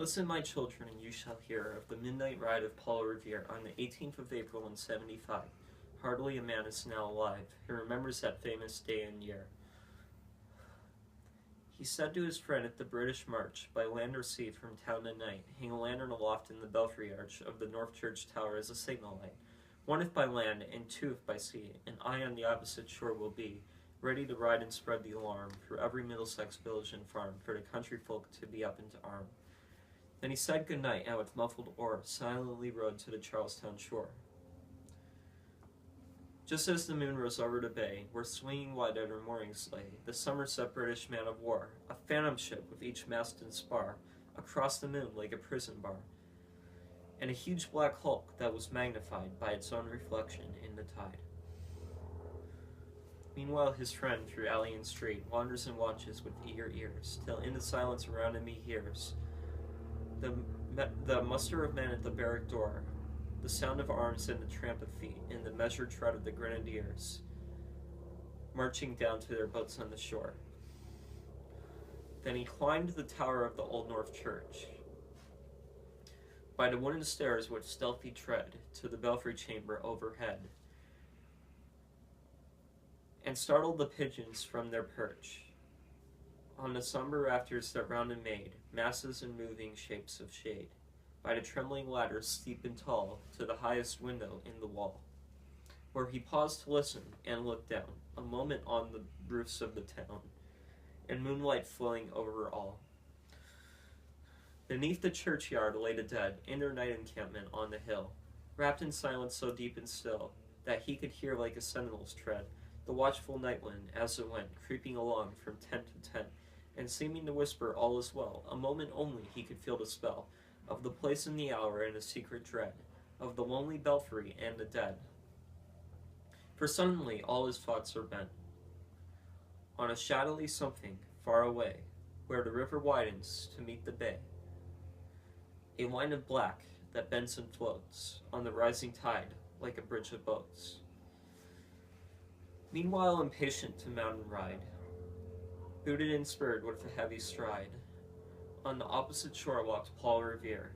Listen, my children, and you shall hear of the midnight ride of Paul Revere on the 18th of April in 75. Hardly a man is now alive who remembers that famous day and year. He said to his friend at the British March, by land or sea from town to night, hang a lantern aloft in the belfry arch of the North Church Tower as a signal light. One if by land, and two if by sea, and I on the opposite shore will be, ready to ride and spread the alarm through every Middlesex village and farm, for the country folk to be up into arm. Then he said good night, and with muffled oar silently rowed to the Charlestown shore. Just as the moon rose over the bay, where swinging wide at her moorings lay the Somerset British man of war, a phantom ship with each mast and spar, across the moon like a prison bar, and a huge black hulk that was magnified by its own reflection in the tide. Meanwhile his friend through alley and street wanders and watches with eager ears, till in the silence around him he hears the muster of men at the barrack door, the sound of arms and the tramp of feet, and the measured tread of the grenadiers, marching down to their boats on the shore. Then he climbed the tower of the Old North Church, by the wooden stairs with stealthy tread, to the belfry chamber overhead, and startled the pigeons from their perch on the somber rafters that round him made masses and moving shapes of shade, by the trembling ladder steep and tall, to the highest window in the wall, where he paused to listen and look down a moment on the roofs of the town, and moonlight flowing over all. Beneath the churchyard lay the dead in their night encampment on the hill, wrapped in silence so deep and still that he could hear like a sentinel's tread the watchful night wind as it went creeping along from tent to tent, and seeming to whisper all is well. A moment only he could feel the spell of the place and the hour, and a secret dread of the lonely belfry and the dead. For suddenly all his thoughts are bent on a shadowy something far away, where the river widens to meet the bay, a line of black that bends and floats on the rising tide like a bridge of boats. Meanwhile impatient to mount and ride, booted and spurred with a heavy stride, on the opposite shore walked Paul Revere.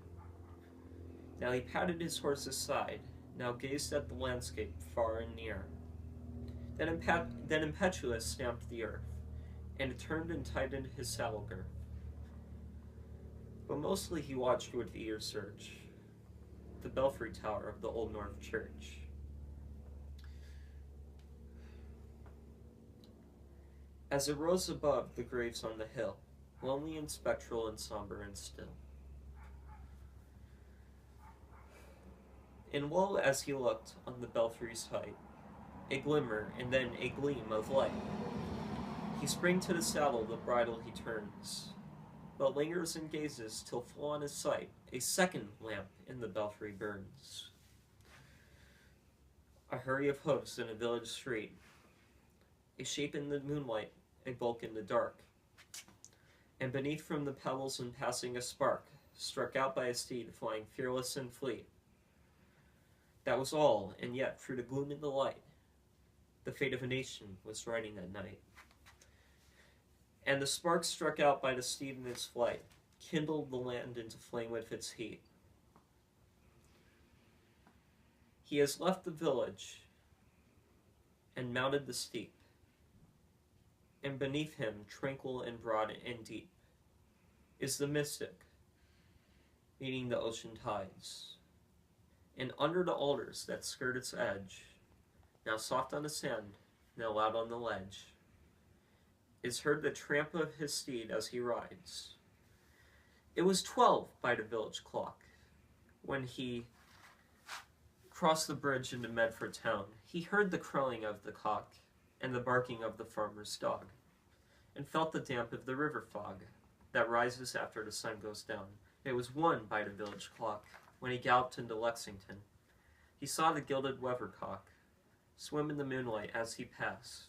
Now he patted his horse's side, now gazed at the landscape far and near, then impetuous stamped the earth, and turned and tightened his saddle girth. But mostly he watched with eager search the Belfry Tower of the Old North Church. As it rose above the graves on the hill, lonely and spectral and somber and still. And lo, as he looked on the belfry's height, a glimmer and then a gleam of light. He sprang to the saddle, the bridle he turns, but lingers and gazes till full on his sight a second lamp in the belfry burns. A hurry of hoofs in a village street, a shape in the moonlight, a bulk in the dark, and beneath from the pebbles and passing a spark, struck out by a steed flying fearless and fleet. That was all, and yet through the gloom and the light, the fate of a nation was riding that night. And the spark struck out by the steed in its flight kindled the land into flame with its heat. He has left the village and mounted the steep, and beneath him, tranquil and broad and deep, is the mystic, meeting the ocean tides. And under the alders that skirt its edge, now soft on the sand, now loud on the ledge, is heard the tramp of his steed as he rides. It was 12 by the village clock when he crossed the bridge into Medford town. He heard the crowing of the cock and the barking of the farmer's dog, and felt the damp of the river fog that rises after the sun goes down. It was 1 by the village clock when he galloped into Lexington. He saw the gilded weathercock swim in the moonlight as he passed,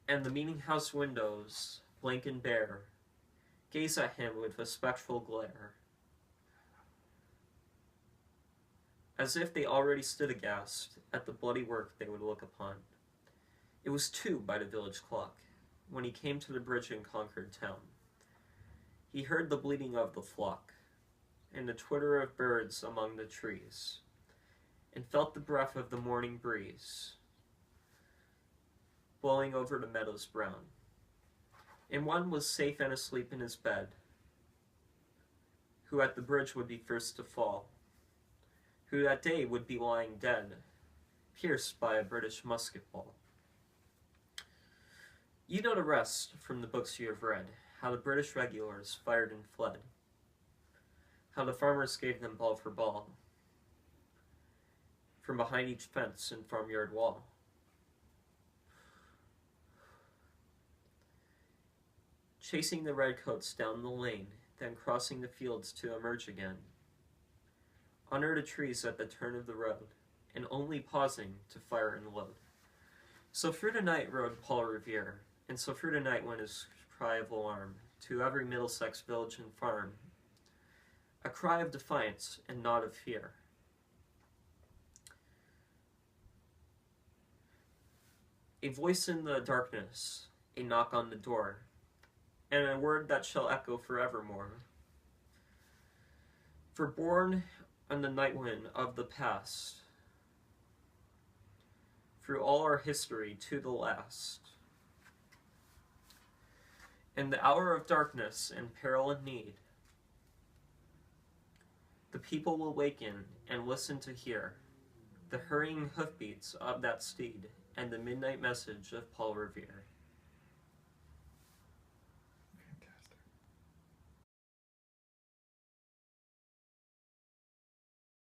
and the meeting-house windows, blank and bare, gaze at him with a spectral glare, as if they already stood aghast at the bloody work they would look upon. It was 2 by the village clock when he came to the bridge in Concord town. He heard the bleating of the flock, and the twitter of birds among the trees, and felt the breath of the morning breeze blowing over the meadows brown. And one was safe and asleep in his bed, who at the bridge would be first to fall, who that day would be lying dead, pierced by a British musket ball. You know the rest from the books you have read, how the British regulars fired and fled, how the farmers gave them ball for ball, from behind each fence and farmyard wall. Chasing the redcoats down the lane, then crossing the fields to emerge again, under the trees at the turn of the road, and only pausing to fire and load. So through the night rode Paul Revere, and so through the night went his cry of alarm to every Middlesex village and farm, a cry of defiance and not of fear. A voice in the darkness, a knock on the door, and a word that shall echo forevermore. For born on the night wind of the past, through all our history to the last, in the hour of darkness and peril and need, the people will waken and listen to hear the hurrying hoofbeats of that steed and the midnight message of Paul Revere.